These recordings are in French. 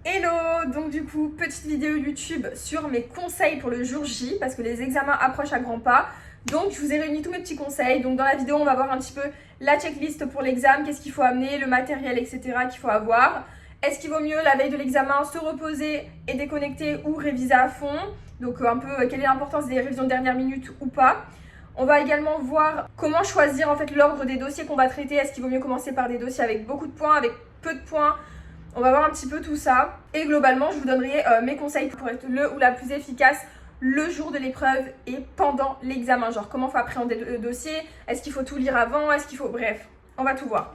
Hello! Donc du coup, petite vidéo YouTube sur mes conseils pour le jour J parce que les examens approchent à grands pas. Donc je vous ai réuni tous mes petits conseils. Donc dans la vidéo, on va voir un petit peu la checklist pour l'examen, qu'est-ce qu'il faut amener, le matériel, etc. qu'il faut avoir. Est-ce qu'il vaut mieux la veille de l'examen se reposer et déconnecter ou réviser à fond? Donc un peu quelle est l'importance des révisions de dernière minute ou pas. On va également voir comment choisir en fait l'ordre des dossiers qu'on va traiter. Est-ce qu'il vaut mieux commencer par des dossiers avec beaucoup de points, avec peu de points? On va voir un petit peu tout ça. Et globalement, je vous donnerai mes conseils pour être le ou la plus efficace le jour de l'épreuve et pendant l'examen. Genre comment faut appréhender le dossier, est-ce qu'il faut tout lire avant, est-ce qu'il faut... Bref, on va tout voir.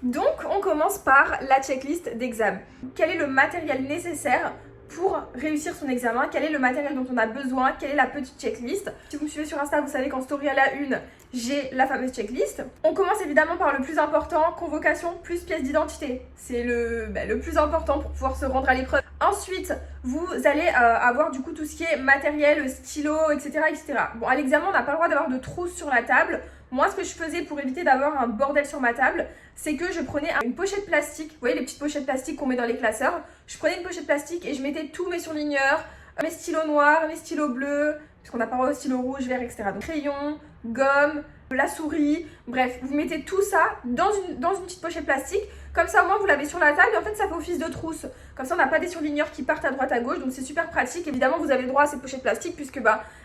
Donc, on commence par la checklist d'examen. Quel est le matériel nécessaire pour réussir son examen? Quel est le matériel dont on a besoin? Quelle est la petite checklist? Si vous me suivez sur Insta, vous savez qu'en story à la une, j'ai la fameuse checklist. On commence évidemment par le plus important, convocation plus pièce d'identité. C'est le plus important pour pouvoir se rendre à l'épreuve. Ensuite, vous allez avoir du coup tout ce qui est matériel, stylo, etc. etc. Bon, à l'examen, on n'a pas le droit d'avoir de trousse sur la table. Moi, ce que je faisais pour éviter d'avoir un bordel sur ma table, c'est que je prenais une pochette plastique. Vous voyez les petites pochettes plastiques qu'on met dans les classeurs? Je prenais une pochette plastique et je mettais tous mes surligneurs, mes stylos noirs, mes stylos bleus, parce qu'on n'a pas le droit au stylo rouge, vert, etc. Donc crayon, gomme, la souris, bref, vous mettez tout ça dans une petite pochette plastique. Comme ça, au moins, vous l'avez sur la table et en fait, ça fait office de trousse. Comme ça, on n'a pas des surligneurs qui partent à droite, à gauche, donc c'est super pratique. Évidemment, vous avez le droit à cette pochette plastique puisque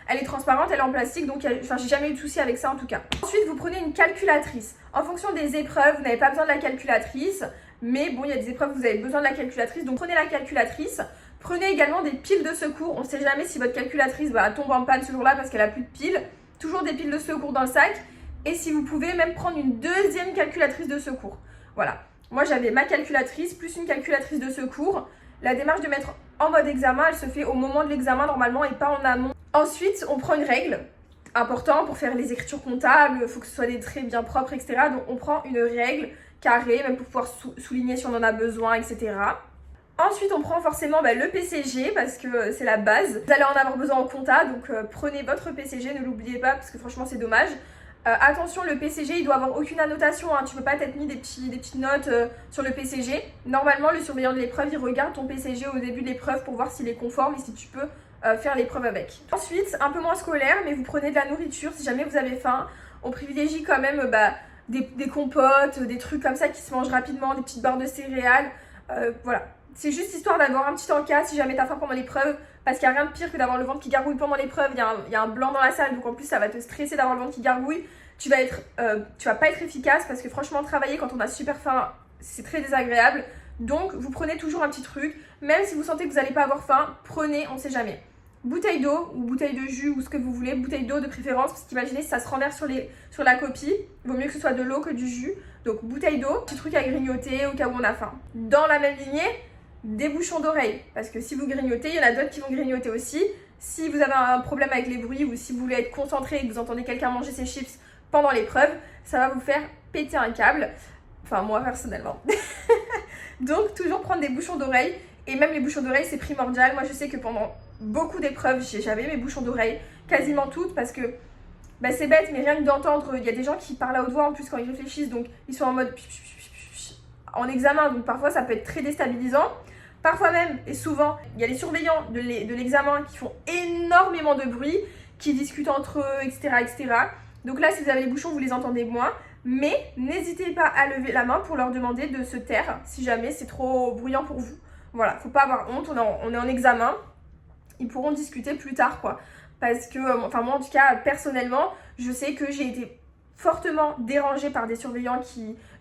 elle est transparente, elle est en plastique, donc j'ai jamais eu de souci avec ça en tout cas. Ensuite, vous prenez une calculatrice. En fonction des épreuves, vous n'avez pas besoin de la calculatrice, mais bon, il y a des épreuves où vous avez besoin de la calculatrice, donc prenez la calculatrice. Prenez également des piles de secours. On ne sait jamais si votre calculatrice tombe en panne ce jour-là parce qu'elle a plus de piles. Toujours des piles de secours dans le sac. Et si vous pouvez, même prendre une deuxième calculatrice de secours. Voilà. Moi, j'avais ma calculatrice plus une calculatrice de secours. La démarche de mettre en mode examen, elle se fait au moment de l'examen normalement et pas en amont. Ensuite, on prend une règle. Important pour faire les écritures comptables, il faut que ce soit des traits bien propres, etc. Donc, on prend une règle carrée, même pour pouvoir souligner si on en a besoin, etc. Ensuite, on prend forcément le PCG parce que c'est la base. Vous allez en avoir besoin en compta, donc prenez votre PCG, ne l'oubliez pas parce que franchement, c'est dommage. Attention, le PCG, il doit avoir aucune annotation, hein. Tu peux pas t'être mis des petites notes sur le PCG. Normalement, le surveillant de l'épreuve, il regarde ton PCG au début de l'épreuve pour voir s'il est conforme et si tu peux faire l'épreuve avec. Ensuite, un peu moins scolaire, mais vous prenez de la nourriture si jamais vous avez faim. On privilégie quand même des compotes, des trucs comme ça qui se mangent rapidement, des petites barres de céréales. Voilà. C'est juste histoire d'avoir un petit encas si jamais t'as faim pendant l'épreuve, parce qu'il n'y a rien de pire que d'avoir le ventre qui gargouille pendant l'épreuve. Il y a un blanc dans la salle, donc en plus ça va te stresser d'avoir le ventre qui gargouille. Tu vas pas être efficace parce que franchement, travailler quand on a super faim, c'est très désagréable. Donc vous prenez toujours un petit truc, même si vous sentez que vous n'allez pas avoir faim, prenez, on sait jamais. Bouteille d'eau ou bouteille de jus ou ce que vous voulez, bouteille d'eau de préférence, parce qu'imaginez si ça se renverse sur la copie, il vaut mieux que ce soit de l'eau que du jus. Donc bouteille d'eau, petit truc à grignoter au cas où on a faim. Dans la même lignée, des bouchons d'oreilles, parce que si vous grignotez, il y en a d'autres qui vont grignoter aussi. Si vous avez un problème avec les bruits ou si vous voulez être concentré et que vous entendez quelqu'un manger ses chips pendant l'épreuve, ça va vous faire péter un câble. Enfin, moi personnellement. Donc, toujours prendre des bouchons d'oreilles. Et même les bouchons d'oreilles, c'est primordial. Moi, je sais que pendant beaucoup d'épreuves, j'avais mes bouchons d'oreilles, quasiment toutes, parce que c'est bête, mais rien que d'entendre, il y a des gens qui parlent à haute voix en plus quand ils réfléchissent, donc ils sont en mode en examen, donc parfois ça peut être très déstabilisant. Parfois même, et souvent, il y a les surveillants de l'examen qui font énormément de bruit, qui discutent entre eux, etc., etc. Donc là, si vous avez les bouchons, vous les entendez moins. Mais n'hésitez pas à lever la main pour leur demander de se taire si jamais c'est trop bruyant pour vous. Voilà, faut pas avoir honte, on est en examen. Ils pourront discuter plus tard, quoi. Parce que, moi en tout cas, personnellement, je sais que j'ai été fortement dérangée par des surveillants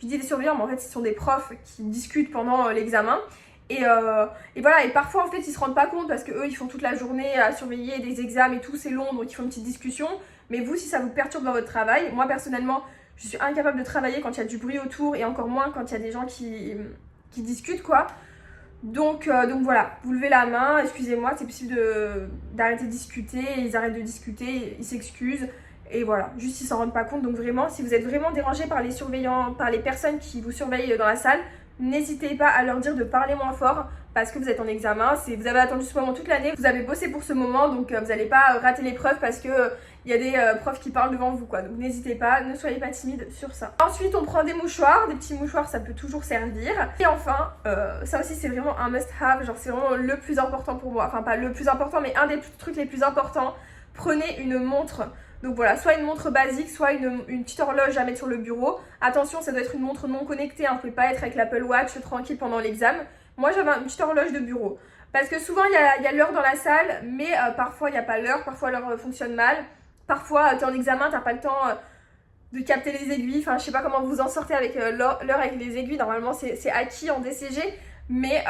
je dis des surveillants, mais en fait, ce sont des profs qui discutent pendant l'examen. Et voilà, et parfois en fait ils se rendent pas compte parce que eux ils font toute la journée à surveiller des examens et tout, c'est long, donc ils font une petite discussion. Mais vous, si ça vous perturbe dans votre travail, moi personnellement je suis incapable de travailler quand il y a du bruit autour et encore moins quand il y a des gens qui discutent, quoi. Donc voilà, vous levez la main, excusez-moi, c'est possible d'arrêter de discuter, ils arrêtent de discuter, ils s'excusent. Et voilà, juste ils s'en rendent pas compte. Donc vraiment, si vous êtes vraiment dérangé par les surveillants, par les personnes qui vous surveillent dans la salle, n'hésitez pas à leur dire de parler moins fort parce que vous êtes en examen, vous avez attendu ce moment toute l'année, vous avez bossé pour ce moment, donc vous n'allez pas rater l'épreuve parce que il y a des profs qui parlent devant vous, quoi. Donc n'hésitez pas, ne soyez pas timide sur ça. Ensuite, on prend des mouchoirs, des petits mouchoirs, ça peut toujours servir. Et enfin, ça aussi c'est vraiment un must-have, genre c'est vraiment le plus important pour moi. Enfin pas le plus important, mais un des trucs les plus importants. Prenez une montre. Donc voilà, soit une montre basique, soit une petite horloge à mettre sur le bureau. Attention, ça doit être une montre non connectée, hein. Vous ne pouvez pas être avec l'Apple Watch tranquille pendant l'examen. Moi j'avais une petite horloge de bureau. Parce que souvent il y a l'heure dans la salle, mais parfois il n'y a pas l'heure, parfois l'heure fonctionne mal. Parfois tu es en examen, tu n'as pas le temps de capter les aiguilles. Enfin je sais pas comment vous en sortez avec l'heure avec les aiguilles, normalement c'est acquis en DCG. Mais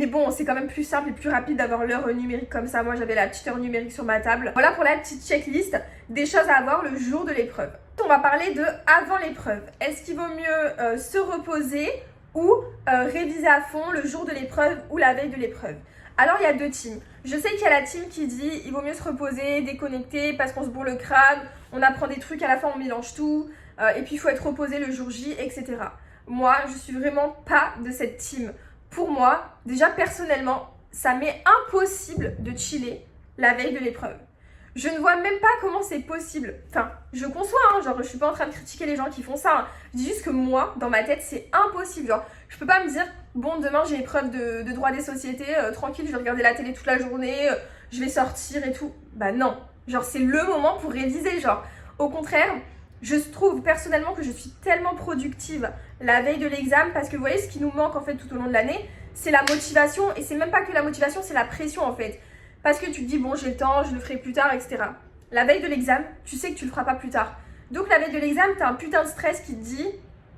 bon, c'est quand même plus simple et plus rapide d'avoir l'heure numérique comme ça. Moi j'avais la petite heure numérique sur ma table. Voilà pour la petite checklist des choses à avoir le jour de l'épreuve. On va parler de avant l'épreuve. Est-ce qu'il vaut mieux se reposer ou réviser à fond le jour de l'épreuve ou la veille de l'épreuve? Alors il y a deux teams. Je sais qu'il y a la team qui dit il vaut mieux se reposer, déconnecter parce qu'on se bourre le crâne, on apprend des trucs, à la fin on mélange tout, et puis il faut être reposé le jour J, etc. Moi, je suis vraiment pas de cette team. Pour moi, déjà personnellement, ça m'est impossible de chiller la veille de l'épreuve. Je ne vois même pas comment c'est possible. Enfin, je conçois, hein, genre je suis pas en train de critiquer les gens qui font ça. Hein. Je dis juste que moi, dans ma tête, c'est impossible. Genre, je peux pas me dire, bon, demain j'ai épreuve de droit des sociétés, tranquille, je vais regarder la télé toute la journée, je vais sortir et tout. Bah non, genre c'est le moment pour réviser, genre. Au contraire, je trouve personnellement que je suis tellement productive la veille de l'examen parce que vous voyez, ce qui nous manque en fait tout au long de l'année, c'est la motivation. Et c'est même pas que la motivation, c'est la pression en fait. Parce que tu te dis, bon, j'ai le temps, je le ferai plus tard, etc. La veille de l'examen, tu sais que tu le feras pas plus tard. Donc la veille de l'examen, t'as un putain de stress qui te dit,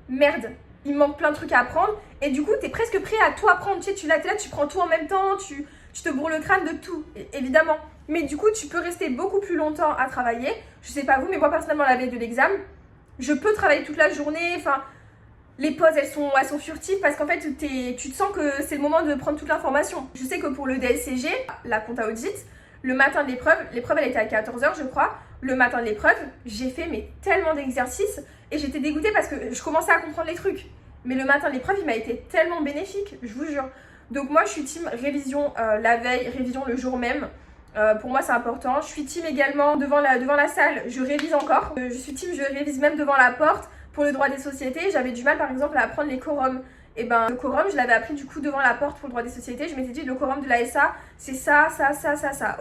merde, il me manque plein de trucs à apprendre. Et du coup, t'es presque prêt à tout apprendre. Tu sais, t'es là, tu prends tout en même temps, tu te bourres le crâne de tout, évidemment. Mais du coup, tu peux rester beaucoup plus longtemps à travailler. Je sais pas vous, mais moi personnellement, la veille de l'examen, je peux travailler toute la journée. Enfin, les pauses, elles sont furtives parce qu'en fait, tu te sens que c'est le moment de prendre toute l'information. Je sais que pour le DSCG, la compta audit, le matin de l'épreuve elle était à 14h, je crois. Le matin de l'épreuve, j'ai fait tellement d'exercices et j'étais dégoûtée parce que je commençais à comprendre les trucs. Mais le matin de l'épreuve, il m'a été tellement bénéfique, je vous jure. Donc moi, je suis team révision la veille, révision le jour même. Pour moi c'est important. Je suis team également devant la salle, je révise encore. Je suis team, je révise même devant la porte. Pour le droit des sociétés, j'avais du mal par exemple à apprendre les quorums. Et ben le quorum, je l'avais appris du coup devant la porte pour le droit des sociétés. Je m'étais dit le quorum de la SA, c'est ça,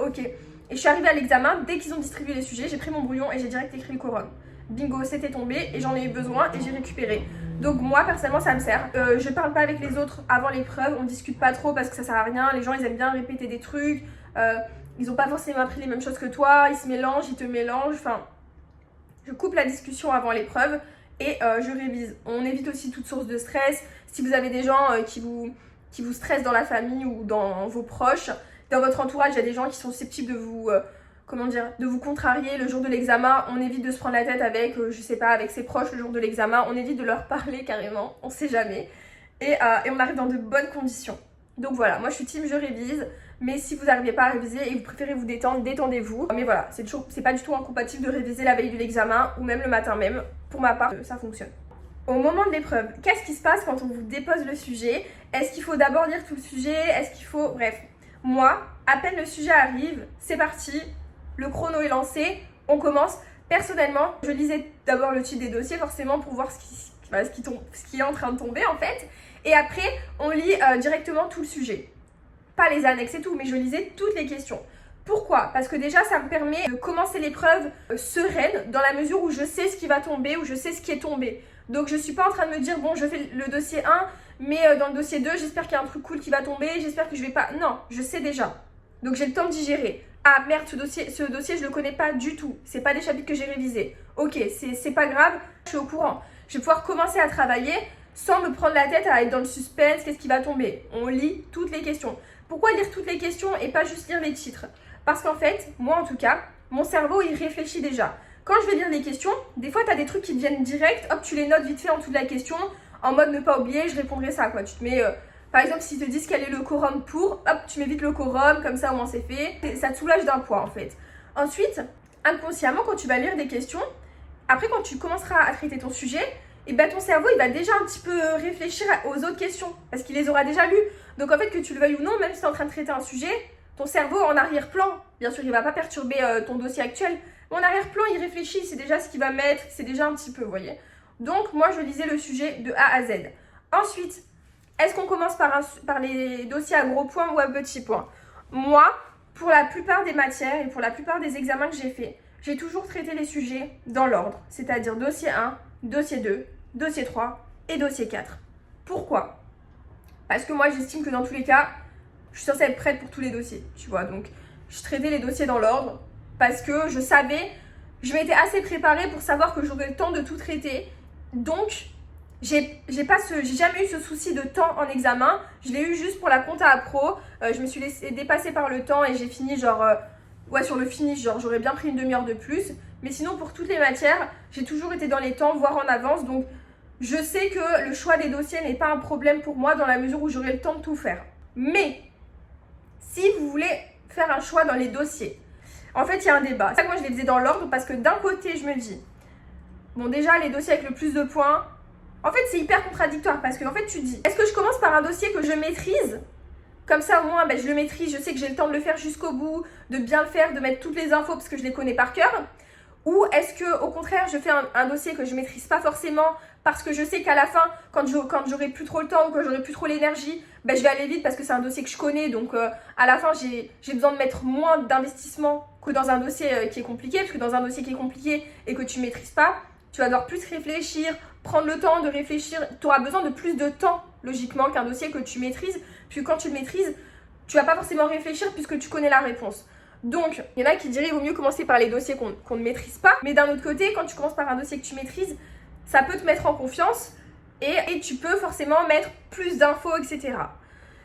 ok. Et je suis arrivée à l'examen, dès qu'ils ont distribué les sujets, j'ai pris mon brouillon et j'ai direct écrit le quorum. Bingo, c'était tombé et j'en ai eu besoin et j'ai récupéré. Donc moi personnellement ça me sert. Je parle pas avec les autres avant l'épreuve, on discute pas trop parce que ça sert à rien. Les gens ils aiment bien répéter des trucs. Ils n'ont pas forcément appris les mêmes choses que toi, ils se mélangent, ils te mélangent. Enfin, je coupe la discussion avant l'épreuve et je révise. On évite aussi toute source de stress. Si vous avez des gens qui vous stressent dans la famille ou dans vos proches, dans votre entourage, il y a des gens qui sont susceptibles de vous, de vous contrarier le jour de l'examen. On évite de se prendre la tête avec, je sais pas, avec ses proches le jour de l'examen. On évite de leur parler carrément, on sait jamais. Et on arrive dans de bonnes conditions. Donc voilà, moi je suis team, je révise. Mais si vous n'arrivez pas à réviser et vous préférez vous détendre, détendez-vous. Mais voilà, c'est pas du tout incompatible de réviser la veille de l'examen ou même le matin même. Pour ma part, ça fonctionne. Au moment de l'épreuve, qu'est-ce qui se passe quand on vous dépose le sujet? Est-ce qu'il faut d'abord lire tout le sujet? Est-ce qu'il faut... Bref, moi, à peine le sujet arrive, c'est parti, le chrono est lancé, on commence. Personnellement, je lisais d'abord le titre des dossiers forcément pour voir ce qui est en train de tomber en fait. Et après, on lit directement tout le sujet. Pas les annexes et tout, mais je lisais toutes les questions. Pourquoi? Parce que déjà, ça me permet de commencer l'épreuve sereine, dans la mesure où je sais ce qui va tomber, où je sais ce qui est tombé. Donc je suis pas en train de me dire, bon, je fais le dossier 1, mais dans le dossier 2, j'espère qu'il y a un truc cool qui va tomber, j'espère que je vais pas... Non, je sais déjà. Donc j'ai le temps de digérer. Ah merde, ce dossier, je le connais pas du tout. C'est pas des chapitres que j'ai révisés. Ok, c'est pas grave, je suis au courant. Je vais pouvoir commencer à travailler sans me prendre la tête à être dans le suspense, qu'est-ce qui va tomber. On lit toutes les questions. Pourquoi lire toutes les questions et pas juste lire les titres? Parce qu'en fait, moi en tout cas, mon cerveau il réfléchit déjà. Quand je vais lire les questions, des fois tu as des trucs qui te viennent direct, hop tu les notes vite fait en dessous de la question, en mode ne pas oublier, je répondrai ça quoi. Tu te mets, par exemple s'ils te disent quel est le quorum pour, hop tu mets vite le quorum, comme ça au moins c'est fait. Ça te soulage d'un poids en fait. Ensuite, inconsciemment quand tu vas lire des questions, après quand tu commenceras à traiter ton sujet, et ben ton cerveau il va déjà un petit peu réfléchir aux autres questions parce qu'il les aura déjà lues. Donc en fait, que tu le veuilles ou non, même si tu es en train de traiter un sujet, ton cerveau en arrière-plan, bien sûr il va pas perturber ton dossier actuel, mais en arrière-plan il réfléchit, il sait déjà ce qu'il va mettre, c'est déjà un petit peu, vous voyez. Donc moi je lisais le sujet de A à Z. Ensuite, est-ce qu'on commence par les dossiers à gros points ou à petits points? Moi, pour la plupart des matières et pour la plupart des examens que j'ai fait, j'ai toujours traité les sujets dans l'ordre, c'est-à-dire dossier 1, dossier 2, dossier 3 et dossier 4. Pourquoi? Parce que moi j'estime que dans tous les cas, je suis censée être prête pour tous les dossiers, tu vois. Donc je traitais les dossiers dans l'ordre parce que je savais, je m'étais assez préparée pour savoir que j'aurais le temps de tout traiter. Donc j'ai jamais eu ce souci de temps en examen. Je l'ai eu juste pour la compta appro. Je me suis laissée dépasser par le temps et j'ai fini genre sur le finish, genre j'aurais bien pris une demi-heure de plus. Mais sinon pour toutes les matières, j'ai toujours été dans les temps, voire en avance. Donc je sais que le choix des dossiers n'est pas un problème pour moi dans la mesure où j'aurai le temps de tout faire. Mais si vous voulez faire un choix dans les dossiers, en fait il y a un débat. C'est ça que moi je les faisais dans l'ordre parce que d'un côté je me dis, bon déjà les dossiers avec le plus de points, en fait c'est hyper contradictoire parce que en fait tu dis, est-ce que je commence par un dossier que je maîtrise? Comme ça au moins je le maîtrise, je sais que j'ai le temps de le faire jusqu'au bout, de bien le faire, de mettre toutes les infos parce que je les connais par cœur. Ou est-ce que au contraire je fais un dossier que je maîtrise pas forcément parce que je sais qu'à la fin, quand j'aurai plus trop le temps ou que j'aurai plus trop l'énergie, je vais aller vite parce que c'est un dossier que je connais. Donc à la fin, j'ai besoin de mettre moins d'investissement que dans un dossier qui est compliqué. Parce que dans un dossier qui est compliqué et que tu ne maîtrises pas, tu vas devoir plus réfléchir, prendre le temps de réfléchir. Tu auras besoin de plus de temps, logiquement, qu'un dossier que tu maîtrises. Puis quand tu le maîtrises, tu vas pas forcément réfléchir puisque tu connais la réponse. Donc, il y en a qui diraient qu'il vaut mieux commencer par les dossiers qu'on ne maîtrise pas. Mais d'un autre côté, quand tu commences par un dossier que tu maîtrises, ça peut te mettre en confiance et tu peux forcément mettre plus d'infos, etc.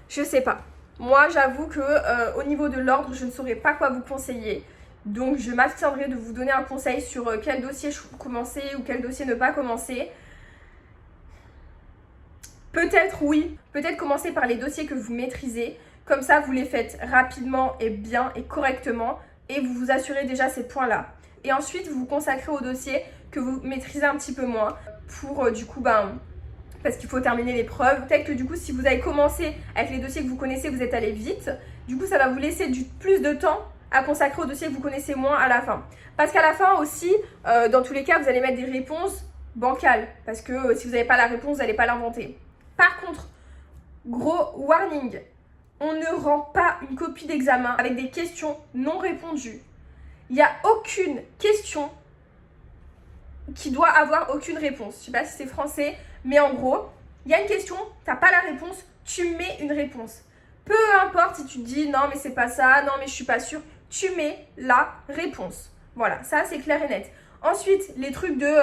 Je sais pas. Moi, j'avoue que au niveau de l'ordre, je ne saurais pas quoi vous conseiller. Donc, je m'abstiendrai de vous donner un conseil sur quel dossier commencer ou quel dossier ne pas commencer. Peut-être oui, peut-être commencer par les dossiers que vous maîtrisez. Comme ça, vous les faites rapidement et bien et correctement et vous vous assurez déjà ces points-là. Et ensuite, vous vous consacrez aux dossiers que vous maîtrisez un petit peu moins pour du coup, parce qu'il faut terminer l'épreuve. Peut-être que du coup, si vous avez commencé avec les dossiers que vous connaissez, vous êtes allé vite. Du coup, ça va vous laisser plus de temps à consacrer aux dossiers que vous connaissez moins à la fin. Parce qu'à la fin aussi, dans tous les cas, vous allez mettre des réponses bancales. Parce que si vous n'avez pas la réponse, vous n'allez pas l'inventer. Par contre, gros warning, on ne rend pas une copie d'examen avec des questions non répondues. Il n'y a aucune question qui doit avoir aucune réponse. Je ne sais pas si c'est français, mais en gros, il y a une question, tu n'as pas la réponse, tu mets une réponse. Peu importe si tu te dis non mais c'est pas ça, non mais je suis pas sûre, tu mets la réponse. Voilà, ça c'est clair et net. Ensuite, les trucs de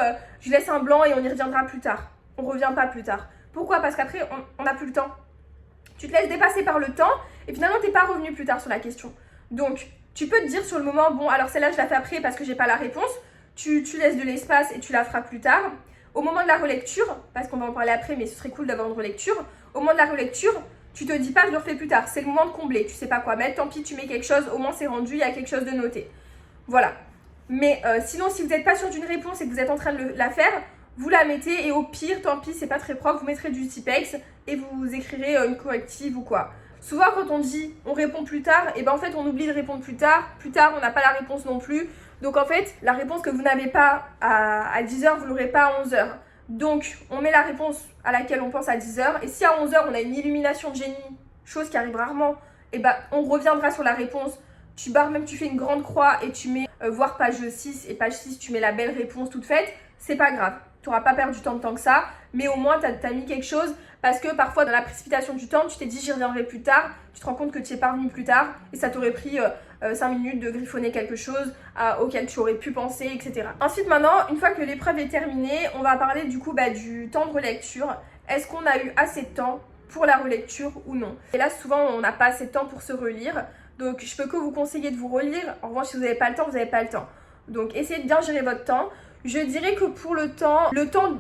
je laisse un blanc et on y reviendra plus tard. On ne revient pas plus tard. Pourquoi? Parce qu'après, on n'a plus le temps. Tu te laisses dépasser par le temps et finalement, tu n'es pas revenu plus tard sur la question. Donc, tu peux te dire sur le moment, bon, alors celle-là, je la fais après parce que j'ai pas la réponse. Tu laisses de l'espace et tu la feras plus tard. Au moment de la relecture, parce qu'on va en parler après, mais ce serait cool d'avoir une relecture. Au moment de la relecture, tu te dis pas, je le refais plus tard. C'est le moment de combler. Tu sais pas quoi mettre, tant pis, tu mets quelque chose. Au moins, c'est rendu, il y a quelque chose de noté. Voilà. Mais sinon, si vous n'êtes pas sûr d'une réponse et que vous êtes en train de la faire, vous la mettez et au pire, tant pis, c'est pas très propre, vous mettrez du Tipex et vous écrirez une corrective ou quoi. Souvent, quand on dit on répond plus tard, et ben en fait, on oublie de répondre plus tard. Plus tard, on n'a pas la réponse non plus. Donc en fait, la réponse que vous n'avez pas à 10h, vous l'aurez pas à 11h. Donc, on met la réponse à laquelle on pense à 10h. Et si à 11h, on a une illumination de génie, chose qui arrive rarement, et ben on reviendra sur la réponse. Tu barres, même tu fais une grande croix et tu mets voir page 6 et page 6, tu mets la belle réponse toute faite. C'est pas grave. Tu n'auras pas perdu tant de temps que ça, mais au moins tu as mis quelque chose parce que parfois dans la précipitation du temps, tu t'es dit j'y reviendrai plus tard, tu te rends compte que tu es parvenu plus tard et ça t'aurait pris 5 minutes de griffonner quelque chose auquel tu aurais pu penser, etc. Ensuite maintenant, une fois que l'épreuve est terminée, on va parler du coup du temps de relecture. Est-ce qu'on a eu assez de temps pour la relecture ou non? Et là souvent on n'a pas assez de temps pour se relire, donc je peux que vous conseiller de vous relire. En revanche si vous n'avez pas le temps, vous n'avez pas le temps. Donc essayez de bien gérer votre temps. Je dirais que pour le temps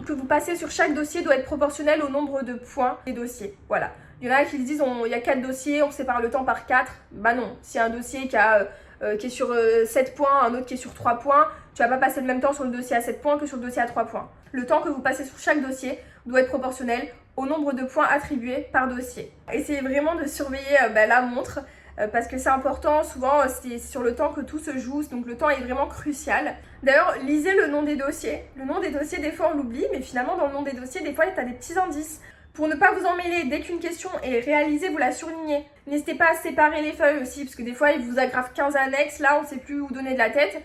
que vous passez sur chaque dossier doit être proportionnel au nombre de points des dossiers. Voilà. Il y en a qui se disent il y a 4 dossiers, on sépare le temps par 4. Bah non, s'il y a un dossier qui est sur 7 points, un autre qui est sur 3 points, tu vas pas passer le même temps sur le dossier à 7 points que sur le dossier à 3 points. Le temps que vous passez sur chaque dossier doit être proportionnel au nombre de points attribués par dossier. Essayez vraiment de surveiller la montre parce que c'est important, souvent c'est sur le temps que tout se joue, donc le temps est vraiment crucial. D'ailleurs, lisez le nom des dossiers. Le nom des dossiers, des fois on l'oublie, mais finalement dans le nom des dossiers, des fois il y a des petits indices. Pour ne pas vous emmêler, dès qu'une question est réalisée, vous la surlignez. N'hésitez pas à séparer les feuilles aussi, parce que des fois, ils vous agrafent 15 annexes, là, on ne sait plus où donner de la tête.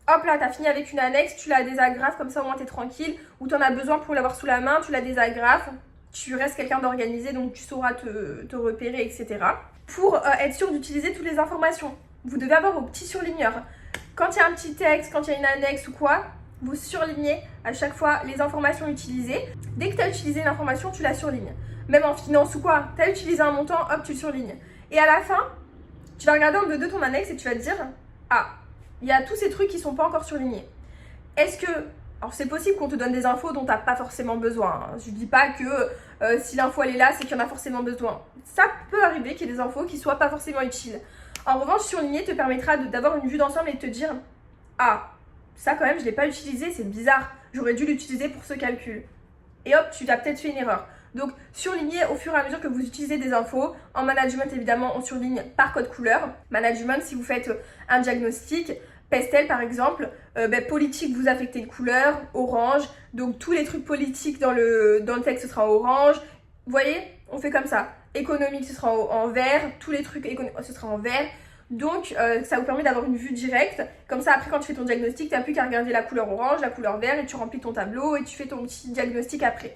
Hop, là, t'as fini avec une annexe, tu la désagrafes, comme ça, au moins, t'es tranquille. Ou t'en as besoin pour l'avoir sous la main, tu la désagrafes. Tu restes quelqu'un d'organisé, donc tu sauras te repérer, etc. Pour être sûr d'utiliser toutes les informations, vous devez avoir vos petits surligneurs. Quand il y a un petit texte, quand il y a une annexe ou quoi, vous surlignez à chaque fois les informations utilisées. Dès que tu as utilisé une information, tu la surlignes. Même en finance ou quoi, tu as utilisé un montant, hop, tu le surlignes. Et à la fin, tu vas regarder en bleu de ton annexe et tu vas te dire « Ah, il y a tous ces trucs qui ne sont pas encore surlignés. Est-ce que… » Alors c'est possible qu'on te donne des infos dont tu n'as pas forcément besoin. Je ne dis pas que si l'info elle est là, c'est qu'il y en a forcément besoin. Ça peut arriver qu'il y ait des infos qui ne soient pas forcément utiles. En revanche, surligner te permettra d'avoir une vue d'ensemble et de te dire « Ah, ça quand même je ne l'ai pas utilisé, c'est bizarre, j'aurais dû l'utiliser pour ce calcul. » Et hop, tu as peut-être fait une erreur. Donc surlignez au fur et à mesure que vous utilisez des infos. En management évidemment on surligne par code couleur. Management si vous faites un diagnostic, Pestel par exemple, politique vous affectez une couleur, orange. Donc tous les trucs politiques dans le texte ce sera orange. Vous voyez, on fait comme ça. Économique ce sera en vert, tous les trucs ce sera en vert. Donc ça vous permet d'avoir une vue directe. Comme ça après quand tu fais ton diagnostic, tu n'as plus qu'à regarder la couleur orange, la couleur vert et tu remplis ton tableau et tu fais ton petit diagnostic après.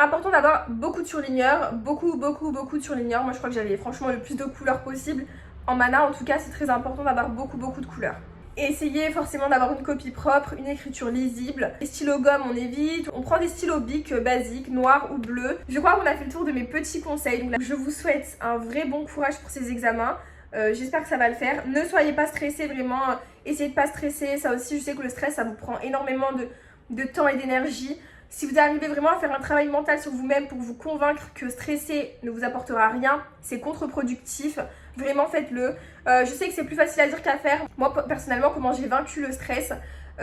Important d'avoir beaucoup de surligneurs, beaucoup de surligneurs. Moi je crois que j'avais franchement le plus de couleurs possible. En mana en tout cas c'est très important d'avoir beaucoup de couleurs. Et essayez forcément d'avoir une copie propre, une écriture lisible. Les stylos gomme on évite, on prend des stylos bic basiques, noirs ou bleus. Je crois qu'on a fait le tour de mes petits conseils. Donc là, je vous souhaite un vrai bon courage pour ces examens. J'espère que ça va le faire. Ne soyez pas stressés vraiment, essayez de pas stresser. Ça aussi je sais que le stress ça vous prend énormément de temps et d'énergie. Si vous arrivez vraiment à faire un travail mental sur vous-même pour vous convaincre que stresser ne vous apportera rien, c'est contre-productif, vraiment faites-le. Je sais que c'est plus facile à dire qu'à faire. Moi personnellement, comment j'ai vaincu le stress,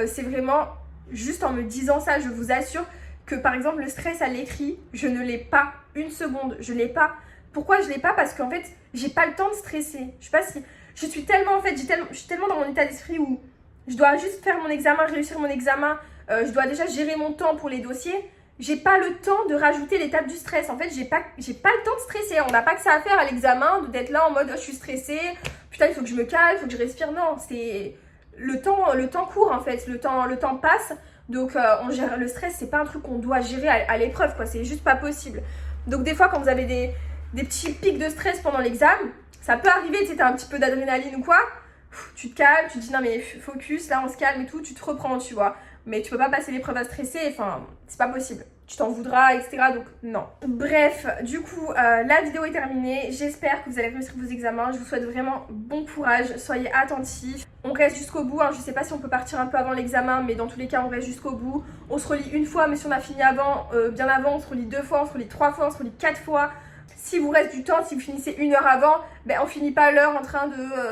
c'est vraiment juste en me disant ça. Je vous assure que par exemple le stress à l'écrit, je ne l'ai pas une seconde, je ne l'ai pas. Pourquoi je l'ai pas? Parce qu'en fait, j'ai pas le temps de stresser. Je sais pas si… Je suis tellement en fait, je suis tellement dans mon état d'esprit où je dois juste faire mon examen, réussir mon examen. Je dois déjà gérer mon temps pour les dossiers. J'ai pas le temps de rajouter l'étape du stress. En fait, j'ai pas le temps de stresser. On n'a pas que ça à faire à l'examen, d'être là en mode oh, je suis stressée, putain, il faut que je me calme, il faut que je respire. Non, c'est le temps court en fait, le temps passe. Donc on gère le stress, c'est pas un truc qu'on doit gérer à l'épreuve quoi, c'est juste pas possible. Donc des fois quand vous avez des petits pics de stress pendant l'examen, ça peut arriver, tu sais, t'as un petit peu d'adrénaline ou quoi, tu te calmes, tu te dis non mais focus, là on se calme et tout, tu te reprends, tu vois. Mais tu peux pas passer l'épreuve à stresser, enfin, c'est pas possible. Tu t'en voudras, etc. Donc, non. Bref, du coup, la vidéo est terminée. J'espère que vous allez réussir vos examens. Je vous souhaite vraiment bon courage. Soyez attentifs. On reste jusqu'au bout. Hein. Je sais pas si on peut partir un peu avant l'examen, mais dans tous les cas, on reste jusqu'au bout. On se relit une fois, mais si on a fini avant, bien avant, on se relit 2 fois, on se relit 3 fois, on se relit 4 fois. Si vous reste du temps, si vous finissez 1 heure avant, ben on finit pas l'heure en train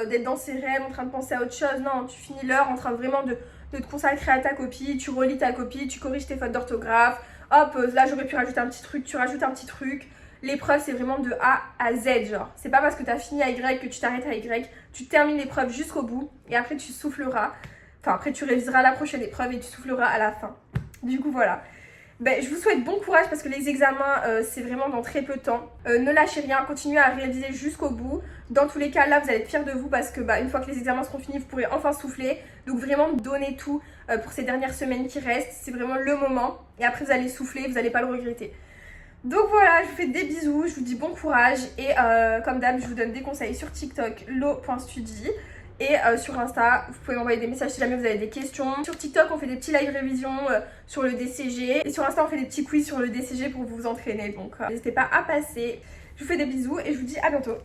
d'être dans ses rêves, en train de penser à autre chose. Non, tu finis l'heure en train vraiment de te consacrer à ta copie, tu relis ta copie, tu corriges tes fautes d'orthographe. Hop, là j'aurais pu rajouter un petit truc, tu rajoutes un petit truc. L'épreuve c'est vraiment de A à Z, genre. C'est pas parce que tu as fini à Y que tu t'arrêtes à Y. Tu termines l'épreuve jusqu'au bout et après tu souffleras. Enfin après tu réviseras la prochaine épreuve et tu souffleras à la fin. Du coup voilà. Ben, je vous souhaite bon courage parce que les examens c'est vraiment dans très peu de temps. Ne lâchez rien, continuez à réaliser jusqu'au bout. Dans tous les cas là vous allez être fiers de vous parce que une fois que les examens seront finis vous pourrez enfin souffler. Donc vraiment donnez tout pour ces dernières semaines qui restent. C'est vraiment le moment et après vous allez souffler, vous n'allez pas le regretter. Donc voilà, je vous fais des bisous, je vous dis bon courage et comme d'hab je vous donne des conseils sur TikTok, lo.study. Et sur Insta, vous pouvez m'envoyer des messages si jamais vous avez des questions. Sur TikTok, on fait des petits live révisions sur le DCG. Et sur Insta, on fait des petits quiz sur le DCG pour vous entraîner. Donc n'hésitez pas à passer. Je vous fais des bisous et je vous dis à bientôt.